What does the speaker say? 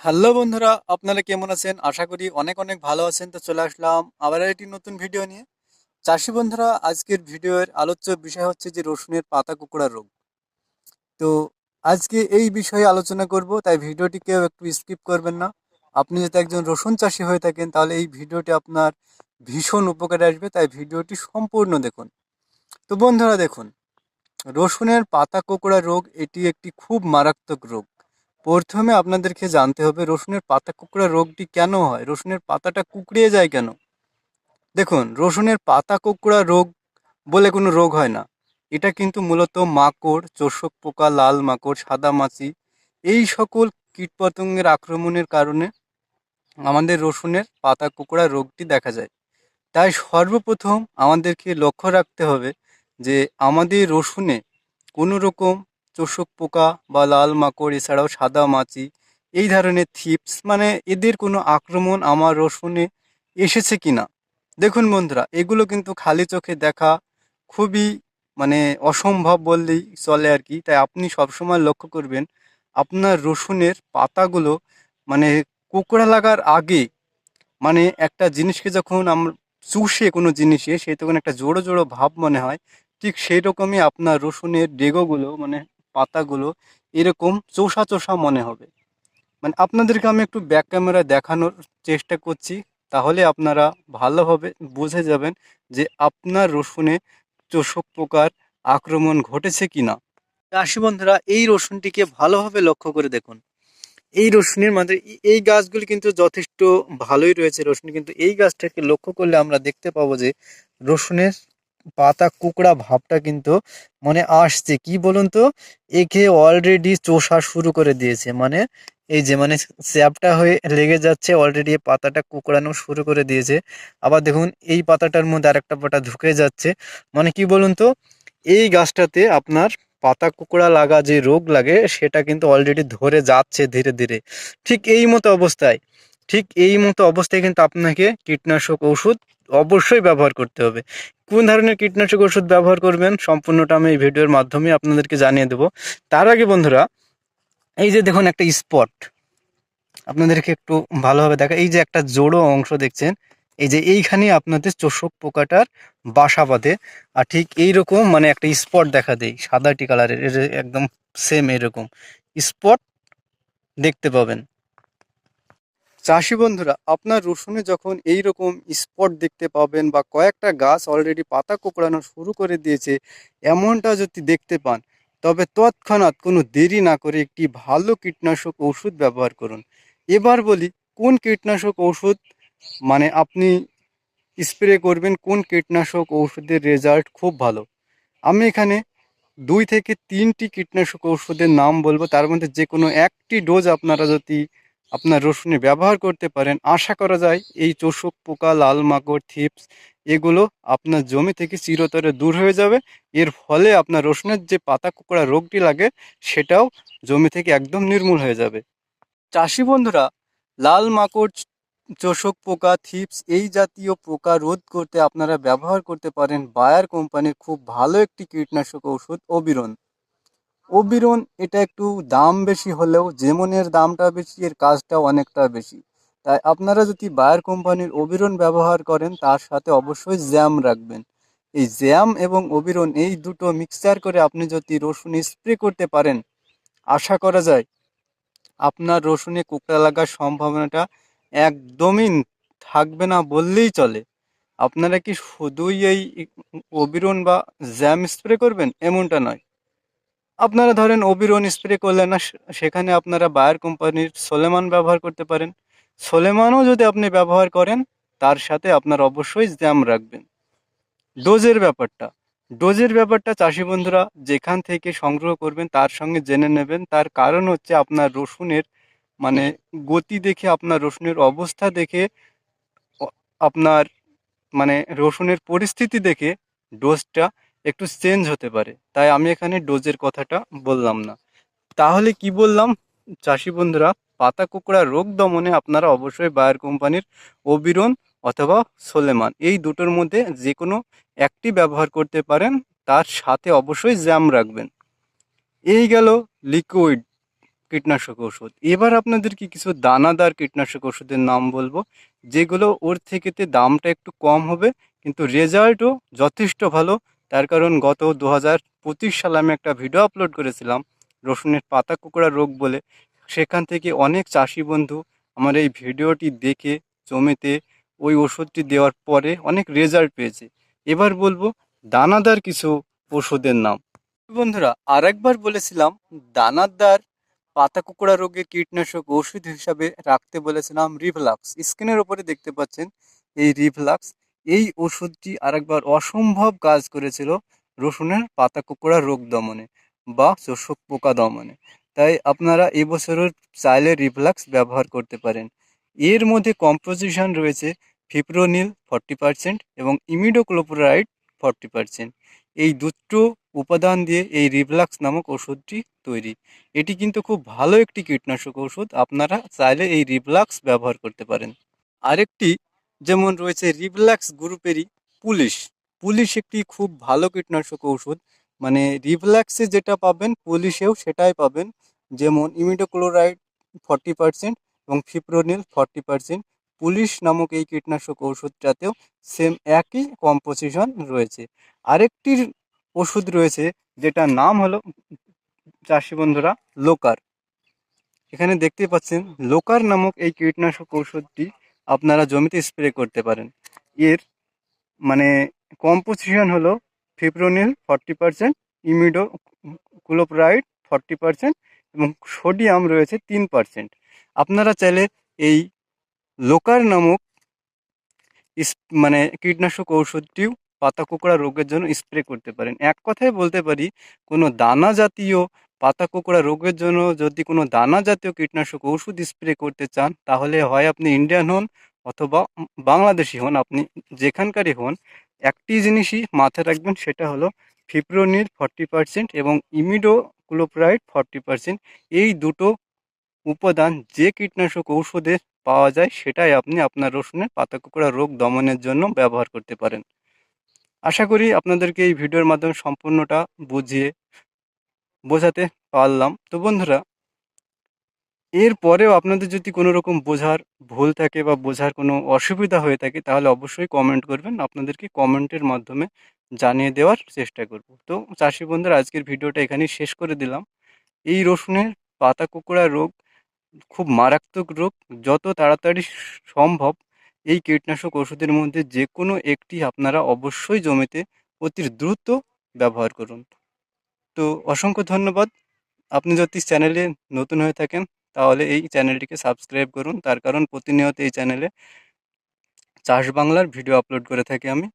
Hello বন্ধুরা, আপনারা কেমন আছেন? আশা করি অনেক অনেক ভালো আছেন। তো চলে আসলাম আবার একটি নতুন ভিডিও নিয়ে। চাষি বন্ধুরা, আজকের ভিডিওর আলোচ্য বিষয় হচ্ছে যে রসুনের পাতা কুঁকড়া রোগ। তো আজকে এই বিষয়ে আলোচনা করব, তাই ভিডিওটি কেউ একটু স্কিপ করবেন না। আপনি যদি একজন রসুন চাষি হয়ে থাকেন তাহলে এই ভিডিওটি আপনার ভীষণ উপকারে আসবে, তাই ভিডিওটি সম্পূর্ণ দেখুন। তো বন্ধুরা দেখুন, রসুনের পাতা কোঁকড়া রোগ এটি একটি খুব মারাত্মক রোগ। প্রথমে আপনাদেরকে জানতে হবে রসুনের পাতা কুঁকড়া রোগটি কেন হয়, রসুনের পাতাটা কুঁকড়িয়ে যায় কেন। দেখুন, রসুনের পাতা কুঁকড়া রোগ বলে কোনো রোগ হয় না। এটা কিন্তু মূলত মাকড়, চোষক পোকা, লাল মাকড়, সাদা মাছি এই সকল কীটপতঙ্গের আক্রমণের কারণে আমাদের রসুনের পাতা কুঁকড়া রোগটি দেখা যায়। তাই সর্বপ্রথম আমাদেরকে লক্ষ্য রাখতে হবে যে আমাদের রসুনে কোনো রকম চোষক পোকা বা লাল মাকড়, এছাড়াও সাদা মাছি, এই ধরনের থিপস মানে এদের কোনো আক্রমণ আমার রসুনে এসেছে কিনা। দেখুন বন্ধুরা, এগুলো কিন্তু খালি চোখে দেখা খুবই মানে অসম্ভব বললেই চলে আর কি। তাই আপনি সবসময় লক্ষ্য করবেন আপনার রসুনের পাতাগুলো মানে কোঁকড়া লাগার আগে, মানে একটা জিনিসকে যখন আমরা চুষে কোনো জিনিসে সে তখন একটা জোড়ো জোড়ো ভাব মনে হয়, ঠিক সেই রকমই আপনার রসুনের ডেগোগুলো মানে পাতাগুলো এরকম চোষা চোষা মনে হবে। মানে আপনাদেরকে আমি একটু ব্যাক ক্যামেরায় দেখানোর চেষ্টা করছি, তাহলে আপনারা ভালোভাবে বুঝে যাবেন যে আপনার রসুনে চোষক পোকার আক্রমণ ঘটেছে কিনা। চাষি বন্ধুরা, এই রসুনটিকে ভালোভাবে লক্ষ্য করে দেখুন। এই রসুনের মাঝে এই গাছগুলি কিন্তু যথেষ্ট ভালোই রয়েছে রসুন, কিন্তু এই গাছটাকে লক্ষ্য করলে আমরা দেখতে পাবো যে রসুনের পাতা কুকড়া ভাবটা কিন্তু মানে আসছে কি বলুন তো, একে অলরেডি চোষা শুরু করে দিয়েছে। মানে এই যে মানে চ্যাপটা হয়ে লেগে যাচ্ছে, অলরেডি পাতাটা কুকড়ানো শুরু করে দিয়েছে। আবার দেখুন এই পাতাটার মধ্যে আরেকটা পাতা ঢুকে যাচ্ছে। মানে কি বলুন তো, এই গাছটাতে আপনার পাতা কুকড়া লাগা যে রোগ লাগে সেটা কিন্তু অলরেডি ধরে যাচ্ছে ধীরে ধীরে। ঠিক এই মতো অবস্থায় কিন্তু আপনাকে কীটনাশক ওষুধ অবশ্যই ব্যবহার করতে হবে। কোন ধরনের কীটনাশক ওষুধ ব্যবহার করবেন সম্পূর্ণটা আমি এই ভিডিওর মাধ্যমে আপনাদেরকে জানিয়ে দেবো। তার আগে বন্ধুরা, এই যে দেখুন একটা স্পট, আপনাদেরকে একটু ভালোভাবে দেখা, এই যে একটা জোড়ো অংশ দেখছেন, এই যে এইখানে আপনাদের চোষক পোকাটার বাসা বাঁধে। আর ঠিক এইরকম মানে একটা স্পট দেখা দেয় সাদাটি কালারের, এর একদম সেম এরকম স্পট দেখতে পাবেন। চাষি বন্ধুরা, আপনার রসুনে যখন এই রকম স্পট দেখতে পাবেন বা কয়েকটা গাছ অলরেডি পাতা কোঁকড়ানো শুরু করে দিয়েছে, এমনটা যদি দেখতে পান, তবে তৎক্ষণাৎ কোনো দেরি না করে একটি ভালো কীটনাশক ওষুধ ব্যবহার করুন। এবার বলি কোন কীটনাশক ওষুধ মানে আপনি স্প্রে করবেন, কোন কীটনাশক ওষুধের রেজাল্ট খুব ভালো। আমি এখানে 2 থেকে 3টি কীটনাশক ওষুধের নাম বলবো, তার মধ্যে যে কোনো একটি ডোজ আপনারা যদি আপনার রসুনে ব্যবহার করতে পারেন, আশা করা যায় এই চোষক পোকা, লাল মাকড়, থিপস এগুলো আপনার জমি থেকে চিরতরে দূর হয়ে যাবে। এর ফলে আপনার রসুনের যে পাতা কুঁকড়া রোগটি লাগে সেটাও জমি থেকে একদম নির্মূল হয়ে যাবে। চাষি বন্ধুরা, লাল মাকড়, চোষক পোকা, থিপস এই জাতীয় পোকা রোধ করতে আপনারা ব্যবহার করতে পারেন বায়ার কোম্পানির খুব ভালো একটি কীটনাশক ঔষধ অবিরন। অবিরন এটা একটু দাম বেশি হলেও যেমনের দামটা বেশি এর কাজটাও অনেকটা বেশি। তাই আপনারা যদি বায়ার কোম্পানির অবিরন ব্যবহার করেন তার সাথে অবশ্যই জ্যাম রাখবেন। এই জ্যাম এবং অবিরন এই দুটো মিক্সচার করে আপনি যদি রসুন স্প্রে করতে পারেন, আশা করা যায় আপনার রসুনে কোঁকড়া লাগার সম্ভাবনাটা একদমই থাকবে না বললেই চলে। আপনারা কি শুধুই এই অবিরন বা জ্যাম স্প্রে করবেন এমনটা নয়। আপনারা ধরেন অবিরন স্প্রে করলেন না, সেখানে আপনারা বায়ার কোম্পানির সোলেমান ব্যবহার করতে পারেন। সোলেমানও যদি আপনি ব্যবহার করেন, তার সাথে আপনার অবশ্যই জ্যাম রাখবেন। ডোজের ব্যাপারটা ডোজের ব্যাপারটা চাষি বন্ধুরা যেখান থেকে সংগ্রহ করবেন তার সঙ্গে জেনে নেবেন। তার কারণ হচ্ছে আপনার রসুনের মানে গতি দেখে, আপনার রসুনের অবস্থা দেখে, আপনার মানে রসুনের পরিস্থিতি দেখে ডোজটা একটু চেঞ্জ হতে পারে। তাই আমি এখানে ডোজের কথাটা বললাম না। তাহলে কি বললাম চাষি বন্ধুরা, পাতা কুঁকড়া রোগ দমনে আপনারা অবশ্যই বায়ার কোম্পানির অবিরন অথবা সোলেমান এই দুটোর মধ্যে যে কোনো একটি ব্যবহার করতে পারেন, তার সাথে অবশ্যই জ্যাম রাখবেন। এই গেল লিকুইড কীটনাশক ওষুধ। এবার আপনাদেরকে কিছু দানাদার কীটনাশক ওষুধের নাম বলবো, যেগুলো ওর থেকেতে দামটা একটু কম হবে কিন্তু রেজাল্টও যথেষ্ট ভালো। তার কারণ গত 2025 সালে আমি একটা ভিডিও আপলোড করেছিলাম রসুনের পাতা কুঁকড়া রোগ বলে। সেখান থেকে অনেক চাষি বন্ধু আমার এই ভিডিওটি দেখে জমিতে ওই ওষুধটি দেওয়ার পরে অনেক রেজাল্ট পেয়েছে। এবার বলবো দানাদার কিছু ওষুধের নাম। বন্ধুরা, আরেকবার বলেছিলাম দানাদার পাতা কুঁকড়া রোগের কীটনাশক ওষুধ হিসাবে রাখতে বলেছিলাম রিভলাক্স। স্ক্রিনের ওপরে দেখতে পাচ্ছেন এই রিভলাক্স। এই ওষুধটি আরেকবার অসম্ভব কাজ করেছিল রসুনের পাতা কুঁকড়া রোগ দমনে বা শোষক পোকা দমনে। তাই আপনারা এবছরের চাইলে রিভলাক্স ব্যবহার করতে পারেন। এর মধ্যে কম্পোজিশন রয়েছে ফিপ্রোনিল 40% এবং ইমিডোক্লোপোরাইড 40%। এই দুটো উপাদান দিয়ে এই রিভলাক্স নামক ওষুধটি তৈরি। এটি কিন্তু খুব ভালো একটি কীটনাশক ওষুধ, আপনারা চাইলে এই রিভলাক্স ব্যবহার করতে পারেন। আরেকটি যেমন রয়েছে রিভলাক্স গ্রুপেরই পুলিশ। পুলিশ একটি খুব ভালো কীটনাশক ঔষধ, মানে রিভলাক্সে যেটা পাবেন পুলিশেও সেটাই পাবেন। যেমন ইমিডোক্লোরাইড 40% এবং ফিপ্রোনিল 40%। পুলিশ নামক এই কীটনাশক ওষুধটাতেও সেম একই কম্পোজিশন রয়েছে। আরেকটির ওষুধ রয়েছে যেটার নাম হলো চাষি বন্ধুরা লোকার। এখানে দেখতে পাচ্ছেন লোকার নামক এই কীটনাশক ঔষধটি আপনারা জমিতে স্প্রে করতে পারেন। এর মানে কম্পোজিশন হলো ফিপ্রোনিল 40%, ইমিডো ক্লোপ্রাইড 40% এবং সোডিয়াম রয়েছে 3%। আপনারা চাইলে এই লোকার নামক মানে কীটনাশক ঔষধটিও পাতা কুঁকড়া রোগের জন্য স্প্রে করতে পারেন। এক কথায় বলতে পারি কোনো দানা জাতীয় পাতা কুঁকড়া রোগের জন্য যদি কোনো দানা জাতীয় কীটনাশক ওষুধ স্প্রে করতে চান, তাহলে হয় আপনি ইন্ডিয়ান হন অথবা বাংলাদেশি হন, আপনি যেখানকারই হন, একটি জিনিসই মাথায় রাখবেন, সেটা হলো ফিপ্রোনিল 40% এবং ইমিডোক্লোপ্রাইড 40%। এই দুটো উপাদান যে কীটনাশক ঔষধে পাওয়া যায় সেটাই আপনি আপনার রসুনের পাতা কুঁকড়া রোগ দমনের জন্য ব্যবহার করতে পারেন। আশা করি আপনাদেরকে এই ভিডিওর মাধ্যমে সম্পূর্ণটা বোঝাতে পারলাম। তো বন্ধুরা, এরপরেও আপনাদের যদি কোনো রকম বোঝার ভুল থাকে বা বোঝার কোনো অসুবিধা হয়ে থাকে, তাহলে অবশ্যই কমেন্ট করবেন। আপনাদেরকে কমেন্টের মাধ্যমে জানিয়ে দেওয়ার চেষ্টা করব। তো চাষি বন্ধুরা, আজকের ভিডিওটা এখানেই শেষ করে দিলাম। এই রসুনের পাতা কুঁকড়া রোগ খুব মারাত্মক রোগ। যত তাড়াতাড়ি সম্ভব এই কীটনাশক ওষুধের মধ্যে যে কোনো একটি আপনারা অবশ্যই জমিতে অতি দ্রুত ব্যবহার করুন। তো অসংখ্য ধন্যবাদ। আপনি যদি চ্যানেলে নতুন হয়ে থাকেন তাহলে এই চ্যানেলটিকে সাবস্ক্রাইব করুন, তার কারণ প্রতিনিয়ত এই চ্যানেলে চাষ বাংলার ভিডিও আপলোড করে থাকি আমি।